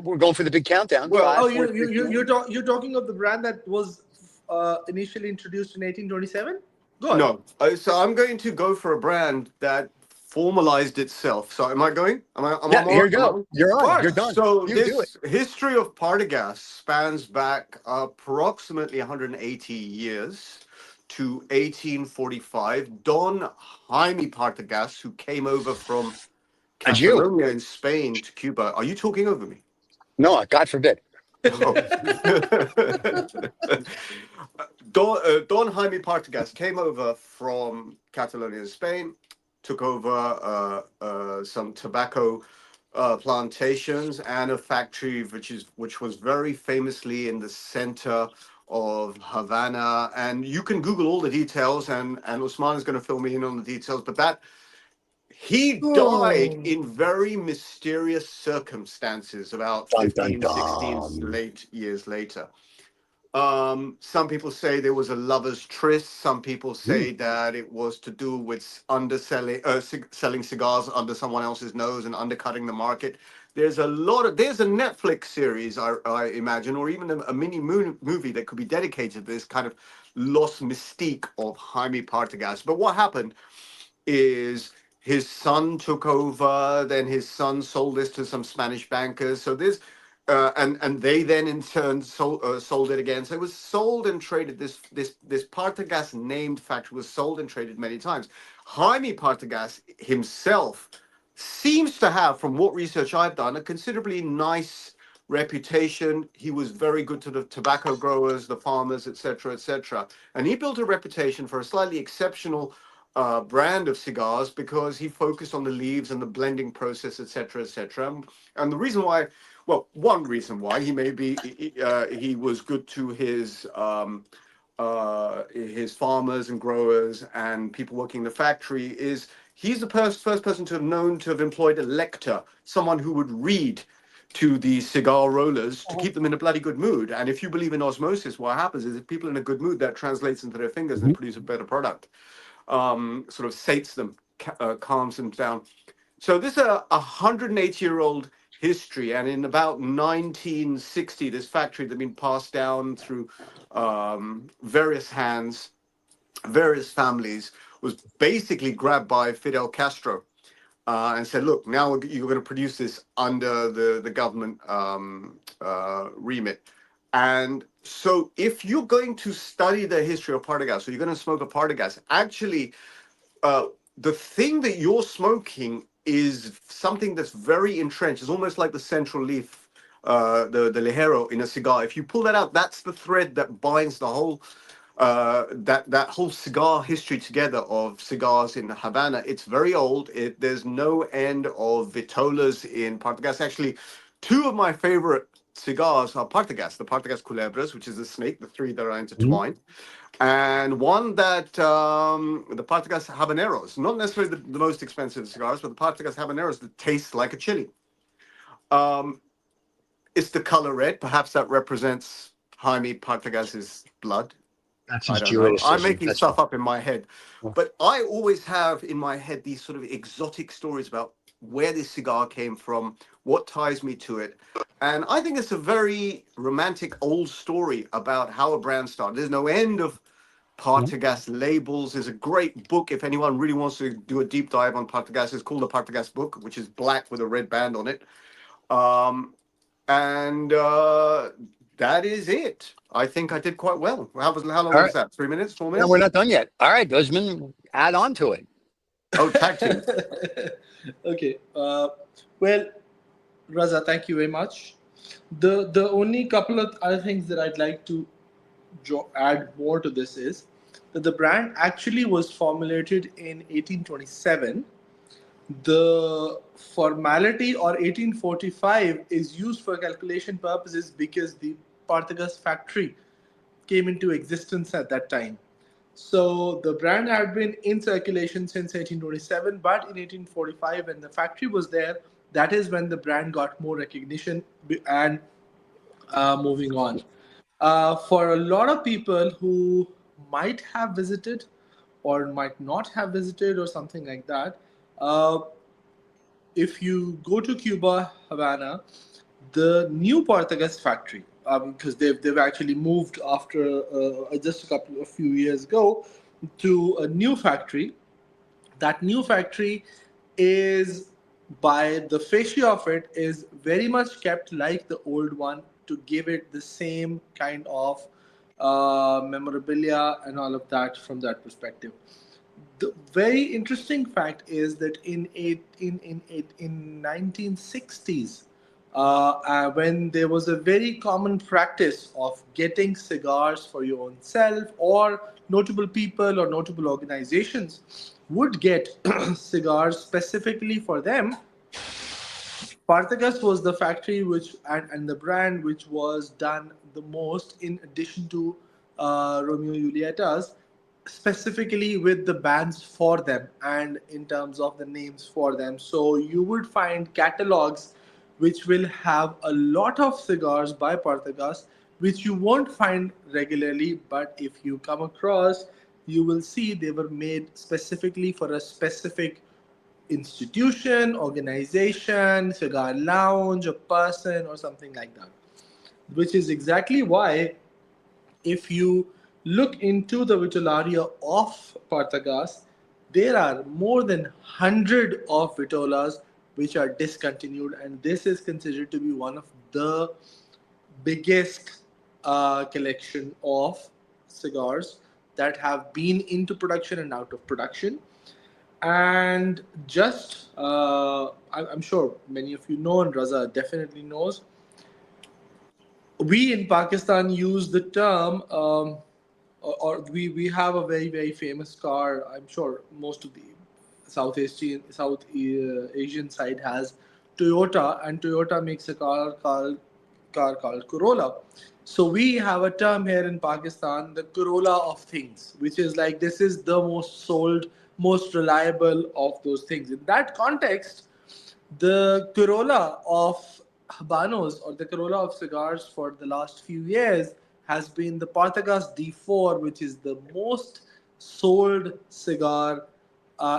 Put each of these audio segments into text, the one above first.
We're going for the big countdown. Well, Five, Oh, four, three, two, one. you're talking of the brand that was initially introduced in 1827. Go on. no. So I'm going to go for a brand that formalized itself. So am I going? Am I Yeah, here more? you Am I go. on? You're on. You're Course. done. So You do it. this history of Partagas spans back approximately 180 years to 1845. Don Jaime Partagas, who came over from That's you. Catalonia in Spain to Cuba. Are you talking over me? No, God forbid. Oh. Don Jaime Partagás came over from Catalonia, Spain, took over some tobacco plantations and a factory which was very famously in the center of Havana. And you can Google all the details, and Usman is going to fill me in on the details. But that he died Oh. in very mysterious circumstances about Dun, dun, 15, 16 dun. years later. Some people say there was a lover's tryst. Some people say that it was to do with underselling, selling cigars under someone else's nose and undercutting the market. There's a Netflix series, I imagine, or even a mini movie that could be dedicated to this kind of lost mystique of Jaime Partagas. But what happened is his son took over, then his son sold this to some Spanish bankers. So this, and they then in turn sold it again. So it was sold and traded. This Partagas named factory was sold and traded many times. Jaime Partagas himself seems to have, from what research I've done, a considerably nice reputation. He was very good to the tobacco growers, the farmers, etc., etc. And he built a reputation for a slightly exceptional brand of cigars because he focused on the leaves and the blending process, etc., etc. And the reason why, well, one reason why he was good to his farmers and growers and people working in the factory is he's the first person to have known to have employed a lector, someone who would read to the cigar rollers to keep them in a bloody good mood. And if you believe in osmosis, what happens is if people are in a good mood, that translates into their fingers and they produce a better product. Sort of sates them, calms them down. So this is a 180-year-old history, and in about 1960, this factory that had been passed down through various hands, various families, was basically grabbed by Fidel Castro and said, "Look, now you're going to produce this under the government remit." And so, if you're going to study the history of Partagas, so you're going to smoke a Partagas, actually, uh, the thing that you're smoking is something that's very entrenched. It's almost like the central leaf, the ligero in a cigar. If you pull that out, that's the thread that binds the whole that whole cigar history together of cigars in Havana. It's very old. There's no end of vitolas in Partagás. Actually, two of my favorite cigars are Partagás, the Partagás culebras, which is a snake, the three that are intertwined, and one that the Partagás habaneros, not necessarily the most expensive cigars, but the Partagás habaneros that taste like a chili. Um, it's the color red. Perhaps that represents Jaime Partagás's blood. That's I his don't know. I'm Judaism. making That's stuff up in my head. But I always have in my head these sort of exotic stories about where this cigar came from, what ties me to it. And I think it's a very romantic old story about how a brand started. There's no end of Partagás labels. There's a great book if anyone really wants to do a deep dive on Partagás. It's called the Partagás book, which is black with a red band on it. And that is it. I think I did quite well. How long All was right. that? 3 minutes? Four No, we're minutes? not done yet. All right, Guzman, add on to it. Oh, tag team. Okay. Well, Raza, thank you very much. The only couple of other things that I'd like to add more to this is that the brand actually was formulated in 1827. The formality or 1845 is used for calculation purposes because the Partagas factory came into existence at that time. So the brand had been in circulation since 1827, but in 1845, when the factory was there, that is when the brand got more recognition and moving on. For a lot of people who might have visited or might not have visited or something like that, if you go to Cuba, Havana, the new Partagas factory, because they've actually moved after just a few years ago to a new factory. That new factory is, by the fascia of it, is very much kept like the old one to give it the same kind of memorabilia and all of that from that perspective. The very interesting fact is that in 1960s, when there was a very common practice of getting cigars for your own self, or notable people or notable organizations would get cigars specifically for them. Partagas was the factory and the brand which was done the most, in addition to Romeo Julietta's, specifically with the bands for them and in terms of the names for them. So you would find catalogs which will have a lot of cigars by Partagas, which you won't find regularly, but if you come across, you will see they were made specifically for a specific institution, organization, cigar lounge, a person, or something like that. Which is exactly why, if you look into the Vitollaria of Partagas, there are more than 100 of Vitollas which are discontinued, and this is considered to be one of the biggest collection of cigars that have been into production and out of production. And just, I'm sure many of you know, and Raza definitely knows, we in Pakistan use the term, or we have a very, very famous car. I'm sure most of the South Asian side has Toyota, and Toyota makes a car called Corolla. So we have a term here in Pakistan, the Corolla of things, which is like, this is the most sold, most reliable of those things. In that context, the Corolla of Habanos, or the Corolla of cigars, for the last few years has been the Partagas D4, which is the most sold cigar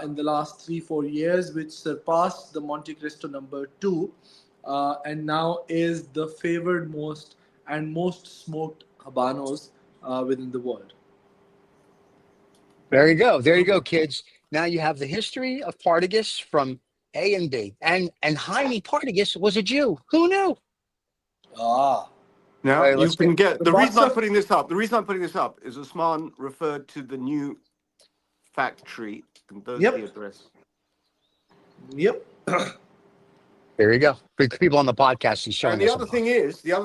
in the last 3-4 years, which surpassed the Monte Cristo number 2, and now is the favored most and most smoked Habanos within the world. There you go. There you go, kids. Now you have the history of Partagas from A and B. And Jaime Partagas was a Jew. Who knew? Ah, Now All right, you let's can get get the the reason box I'm of putting this up. The reason I'm putting this up is Usman referred to the new factory, and there's the yep, address. yep. there you go. For people on the podcast, he's And showing the us a other box. thing is, Yeah.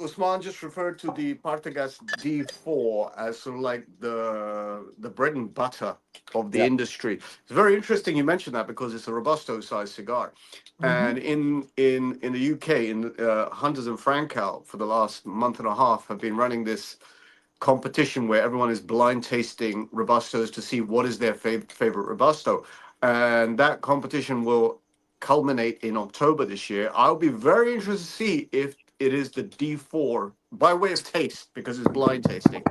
Usman just referred to the Partagas D4 as sort of like the bread and butter of the Yeah. industry. It's very interesting you mentioned that, because it's a Robusto sized cigar. Mm-hmm. And in the UK, in Hunters and Frankel, for the last month and a half, have been running this competition where everyone is blind tasting Robustos to see what is their favorite Robusto. And that competition will culminate in October this year. I'll be very interested to see if it is the D4 by way of taste, because it's blind tasting.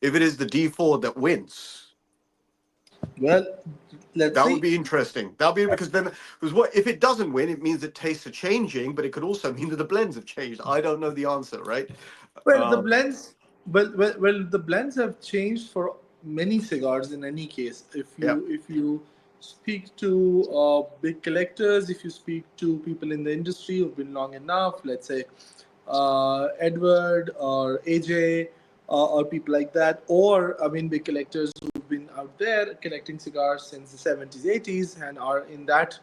If it is the D4 that wins, Well, let's that would see. be interesting. That'll be, because then, because what if it doesn't win? It means that tastes are changing, but it could also mean that the blends have changed. I don't know the answer, right? Well, the Um, blends, the blends have changed for many cigars. In any case, yeah, if you speak to big collectors, if you speak to people in the industry who've been long enough, let's say Edward or AJ, or people like that, or I mean, big collectors who've been out there collecting cigars since the 70s, 80s, and are in that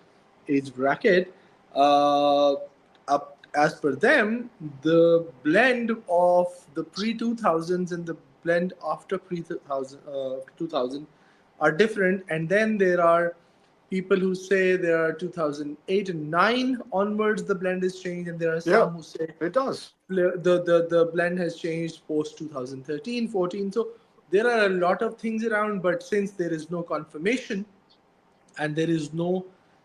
age bracket. Up as per them, the blend of the pre 2000s and the blend after pre 2000 are different. And then there are people who say there are 2008 and 9 onwards the blend has changed, and there are yeah, some who say it does. the blend has changed post 2013, 14. So there are a lot of things around, but since there is no confirmation and there is no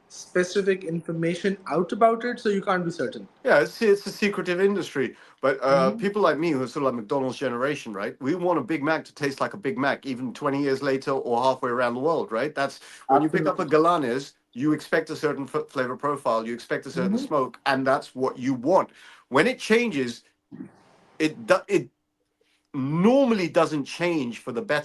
specific information out about it, so you can't be certain. Yeah, it's a secretive industry. But Mhm. people like me, who are sort of like McDonald's generation, right? We want a Big Mac to taste like a Big Mac, even 20 years later or halfway around the world, right? That's when you pick up a Absolutely. Galanes, You expect a certain flavor profile, you expect a certain Mhm. smoke, and that's what you want. When it changes, it normally doesn't change for the better.